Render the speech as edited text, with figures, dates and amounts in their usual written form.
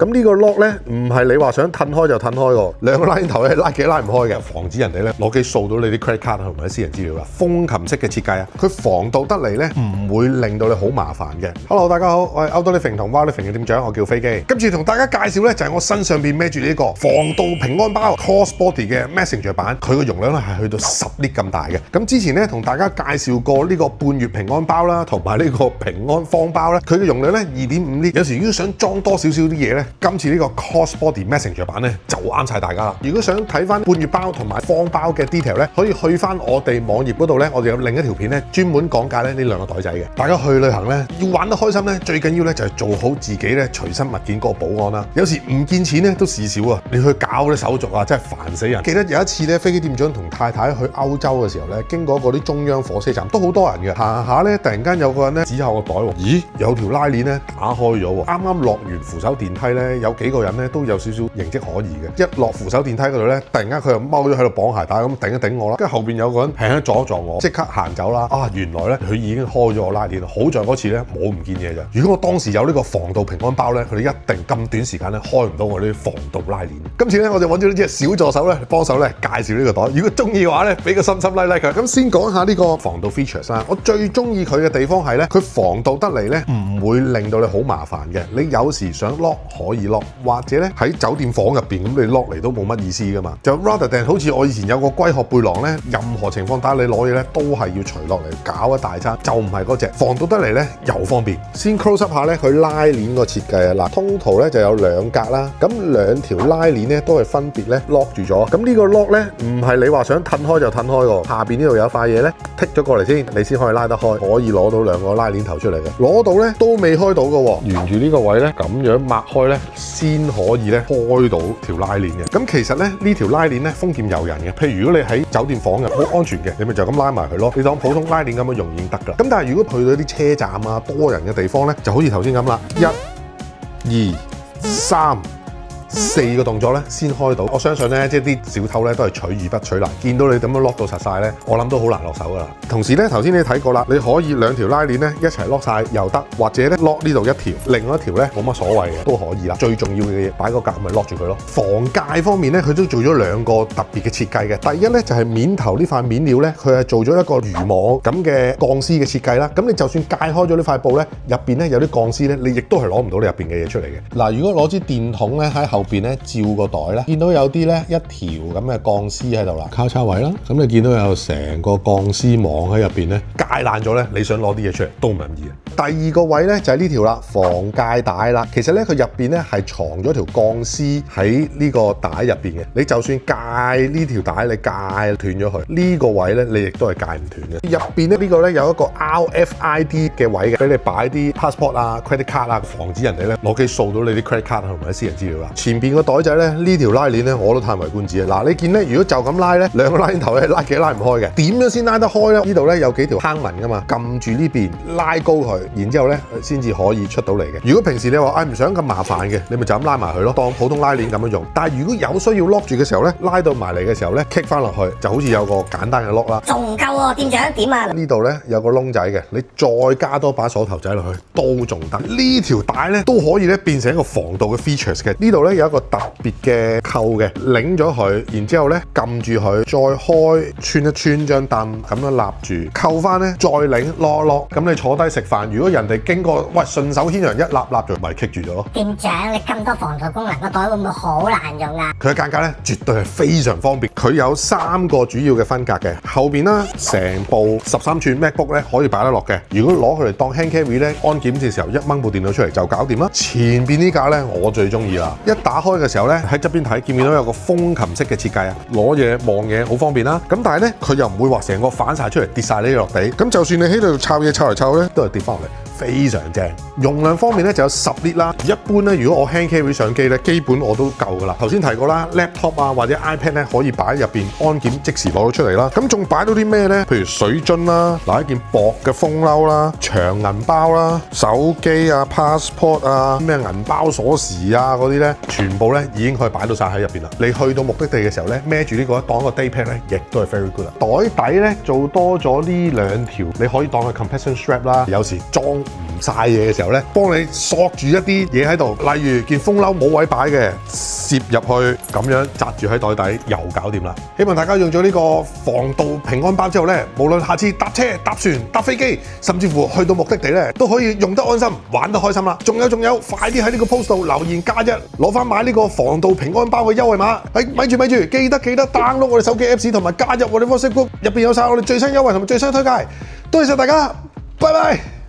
咁呢個 lock 咧唔係你話想褪開就褪開喎，兩個拉鏈頭咧拉幾拉唔開嘅，防止人哋咧攞機掃到你啲 credit card 同埋啲私人資料啦。風琴式嘅設計啊，佢防盜得嚟咧唔會令到你好麻煩嘅。Hello， 大家好，我係 Outdoor Living 同 Wild Living 嘅店長，我叫飛機。今次同大家介紹咧就係我身上邊孭住呢個防盜平安包 Crossbody 嘅 Messenger 版，佢個容量咧係去到10 lit 咁大嘅。咁之前咧同大家介紹過呢個半月平安包啦，同埋呢個平安方包咧，佢嘅容量咧2.5 lit。有時如果想裝多少少啲嘢咧，今次呢個 Crossbody Messenger 版咧就啱晒大家啦。如果想睇翻半月包同埋方包嘅 detail 咧，可以去翻我哋網頁嗰度咧，我哋有另一條片咧專門講解咧呢兩個袋仔嘅。大家去旅行咧要玩得開心咧，最緊要咧就係做好自己咧隨身物件嗰個保安啦。有時唔見錢咧都事少啊，你去搞啲手續啊真係煩死人。記得有一次咧，飛機店長同太太去歐洲嘅時候咧，經過嗰啲中央火車站都好多人嘅，行下咧突然間有個人咧指下個袋喎，咦有條拉鏈咧打開咗喎，啱啱落完扶手電梯咧，有幾個人咧都有少少形跡可疑嘅。一落扶手電梯嗰度咧，突然間佢又踎咗喺度綁鞋帶咁頂一頂我啦，跟住後邊有個人平一撞一撞我，即刻行走啦。啊原來咧佢已經開咗個拉鏈，好在嗰次咧冇唔見嘢咋。如果我當時有呢個防盜平安包咧，佢哋一定咁短時間咧開唔到我呢啲防盜拉鏈。今次咧我哋揾咗呢隻小助手咧幫手咧介紹呢個袋，如果中意嘅話咧俾個心心 like 佢。咁先講下呢個防盜 features 啦，我最中意佢嘅地方係咧，佢防盜得嚟咧唔會令到你好麻煩嘅。你有時想 lock 可以 lock， 或者咧喺酒店房入邊咁你 lock 嚟都冇乜意思噶嘛。就 rather than 好似我以前有個龜殼背囊咧，任何情況底下你攞嘢咧都係要除落嚟搞一大餐，就唔係嗰隻防盜得嚟咧又方便。先 close up 下咧佢拉鏈個設計啊，嗱通途咧就有兩格啦，咁兩條拉鏈咧都係分別咧 lock 住咗。咁呢個 lock 咧唔係你話想褪開就褪開喎，下邊呢度有塊嘢咧剔咗過嚟先，你先可以拉得開，可以攞到兩個拉鏈頭出嚟嘅。攞到咧都未開到嘅喎，沿住呢個位咧咁樣擘開咧先可以咧開到條拉鏈嘅。咁其實咧呢條拉鏈咧豐儉由人嘅，譬如如果你喺酒店房嘅好安全嘅，你咪就咁拉埋佢咯，你當普通拉鏈咁樣用已經得㗎。咁但係如果去到啲車站啊多人嘅地方咧，就好似頭先咁啦，1、2、3、4個動作咧先開到。我相信咧，即係啲小偷咧都係取易不取難，見到你咁樣 lock 到實晒咧，我諗都好難落手噶啦。同時咧，頭先你睇過啦，你可以兩條拉鏈咧一齊 lock 晒又得，或者咧 lock 呢度一條，另外一條咧冇乜所謂嘅都可以啦。最重要嘅嘢擺個格咪 lock 住佢咯。防戒方面咧，佢都做咗兩個特別嘅設計嘅。第一咧就係面頭呢塊面料咧，佢係做咗一個漁網咁嘅鋼絲嘅設計啦。咁你就算解開咗呢塊布咧，入邊咧有啲鋼絲咧，你亦都係攞唔到你入邊嘅嘢出嚟嘅。嗱，如果攞支電筒咧喺後邊咧照個袋咧，見到有啲咧一條咁嘅鋼絲喺度啦，交叉位啦，咁你見到有成個鋼絲網喺入邊咧，解爛咗咧，你想攞啲嘢出嚟都唔容易嘅。第二個位咧就係呢條啦，防戒帶啦。其實咧佢入邊咧係藏咗條鋼絲喺呢個帶入邊嘅。你就算戒呢條帶，你戒斷咗佢，呢個位咧你亦都係戒唔斷嘅。入邊咧呢個咧有一個 RFID 嘅位嘅，俾你擺啲 passport 啊、credit card 啊，防止人哋咧攞機掃到你啲 credit card 同埋啲私人資料啦。前邊個袋仔咧呢條拉鏈咧我都歎為觀止啊！嗱，你見咧如果就咁拉咧，兩個拉鏈頭咧拉幾拉唔開嘅，點樣先拉得開咧？呢度咧有幾條坑紋噶嘛，撳住呢邊拉高佢，然之後咧先至可以出到嚟嘅。如果平時你話唔想咁麻煩嘅，你咪就咁拉埋佢咯，當普通拉鏈咁樣用。但係如果有需要 lock 住嘅時候咧，拉到埋嚟嘅時候咧，kick 翻落去就好似有個簡單嘅 lock 啦。仲唔夠喎，店長點啊？呢度咧有個窿仔嘅，你再加多把鎖頭仔落去都仲得。呢條帶咧都可以咧變成一個防盜嘅 features 嘅。呢度咧有一個特別嘅扣嘅，擰咗佢，然之後咧撳住佢，再開穿一穿張凳咁樣立住，扣翻咧再擰落，咁你坐低食飯，如果人哋經過，喂順手牽羊一立就咪棘住咗咯。店長，你咁多防盜功能，個袋會唔會好難用啊？佢嘅間隔咧絕對係非常方便，佢有3個主要嘅分隔嘅，後邊啦成部13寸 MacBook 咧可以擺得落嘅。如果攞佢嚟當 hand carry 咧，安檢嘅時候一掹部電腦出嚟就搞掂啦。前邊呢架咧我最中意啦，一打開嘅時候咧喺側邊睇，見唔見到有個風琴式嘅設計啊？攞嘢望嘢好方便啦。咁但係咧佢又唔會話成個反晒出嚟跌晒呢落地，咁就算你喺度摷嘢摷嚟摷咧，都係跌翻落嚟。非常正。容量方面咧就有10 lit 啦。一般咧，如果我 hand carry 相機咧，基本我都夠噶啦。頭先提過啦 ，laptop 啊或者 iPad 咧可以擺喺入邊安檢即時攞到出嚟啦。咁仲擺到啲咩咧？譬如水樽啦，嗱一件薄嘅風褸啦，長銀包啦，手機啊、passport 啊、咩銀包鎖匙啊嗰啲咧，全部咧已經可以擺到晒喺入邊啦。你去到目的地嘅時候咧，孭住呢個當一個 day pack 咧，亦都係 very good 啦。袋底咧做多咗呢2條，你可以當係 compression strap 啦。有時裝唔晒嘢嘅時候咧，幫你索住一啲嘢喺度，例如件風褸冇位擺嘅，攝入去咁樣紮住喺袋底，又搞掂啦。希望大家用咗呢個防盜平安包之後咧，無論下次搭車、搭船、搭飛機，甚至乎去到目的地咧，都可以用得安心、玩得開心啦。仲有，快啲喺呢個 post 度留言加1，攞翻買呢個防盜平安包嘅優惠碼。咪住，記得 download 我哋手機 Apps 同埋加入我哋 WhatsApp group，入邊有晒我哋最新優惠同埋最新推介。多謝晒大家，拜拜。